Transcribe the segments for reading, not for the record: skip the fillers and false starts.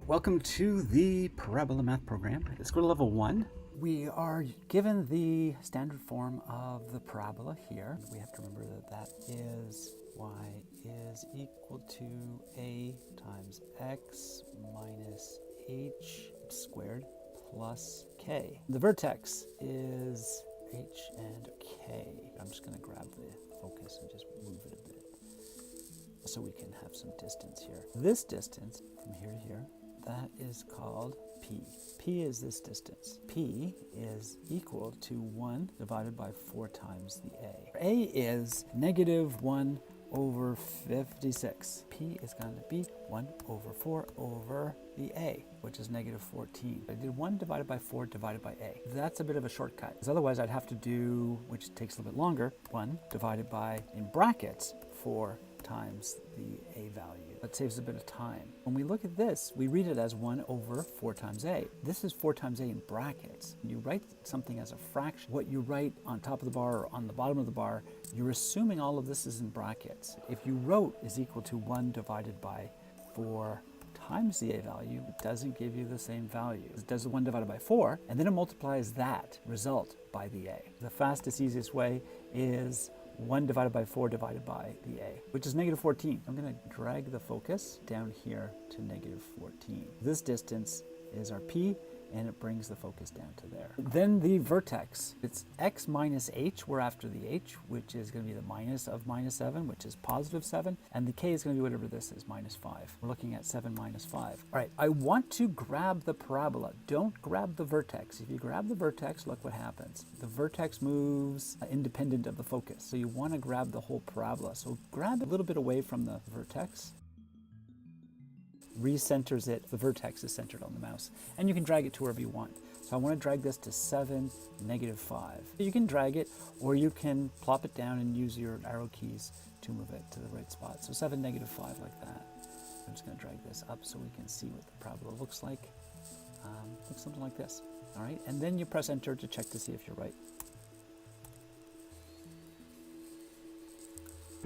Welcome to the Parabola math program. Let's go to level 1. We are given the standard form of the parabola here. We have to remember that that is y is equal to a times x minus h squared plus k. The vertex is h and k. I'm just going to grab the focus and just move it a bit so we can have some distance here. This distance from here to here, that is called P. P is this distance. P is equal to 1 divided by 4 times the A. A is negative 1 over 56. P is going to be 1 over 4 over the A, which is negative 14. I did 1 divided by 4 divided by A. That's a bit of a shortcut, because otherwise I'd have to do, which takes a little bit longer, 1 divided by, in brackets, 4 times the A value. That saves a bit of time. When we look at this, we read it as 1 over 4 times A. This is 4 times A in brackets. When you write something as a fraction, what you write on top of the bar or on the bottom of the bar, you're assuming all of this is in brackets. If you wrote is equal to 1 divided by 4 times the A value, it doesn't give you the same value. It does 1 divided by 4, and then it multiplies that result by the A. The fastest, easiest way is 1 divided by 4 divided by the A, which is negative 14. I'm going to drag the focus down here to negative 14. This distance is our P, and it brings the focus down to there. Then the vertex, it's x minus h. We're after the h, which is going to be the minus of minus 7, which is positive 7, and the k is going to be whatever this is, minus 5. We're looking at 7 minus 5. All right, I want to grab the parabola. Don't grab the vertex. If you grab the vertex, look what happens. The vertex moves independent of the focus, so you want to grab the whole parabola. So grab a little bit away from the vertex. Recenters it. The vertex is centered on the mouse, and you can drag it to wherever you want. So I want to drag this to 7, negative 5. You can drag it, or you can plop it down and use your arrow keys to move it to the right spot. So 7, negative 5, like that. I'm just going to drag this up so we can see what the parabola looks like. Looks something like this. All right, and then you press enter to check to see if you're right.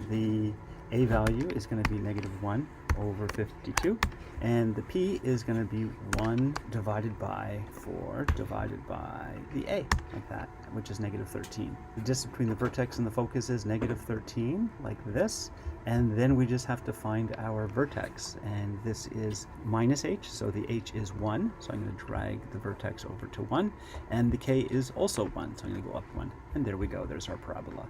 The A value is going to be negative 1 over 52, and the P is going to be 1 divided by 4 divided by the A, like that, which is negative 13. The distance between the vertex and the focus is negative 13, like this, and then we just have to find our vertex, and this is minus h, so the h is 1, so I'm going to drag the vertex over to 1, and the k is also 1, so I'm going to go up 1, and there we go, there's our parabola.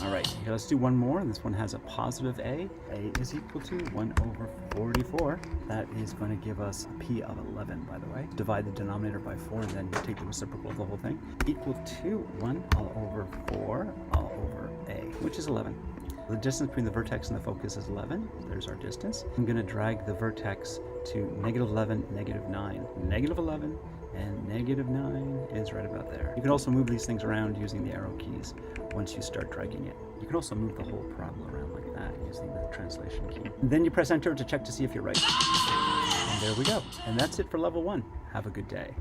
All right, here, let's do one more, and this one has a positive A. A is equal to 1 over 44. That is going to give us a P of 11, by the way. Divide the denominator by 4, and then you take the reciprocal of the whole thing. Equal to 1 all over 4 all over A, which is 11. The distance between the vertex and the focus is 11. There's our distance. I'm going to drag the vertex to negative 11, negative 9. Negative 11 and negative 9 is right about there. You can also move these things around using the arrow keys once you start dragging it. You can also move the whole parabola around like that using the translation key. And then you press enter to check to see if you're right. And there we go. And that's it for level 1. Have a good day.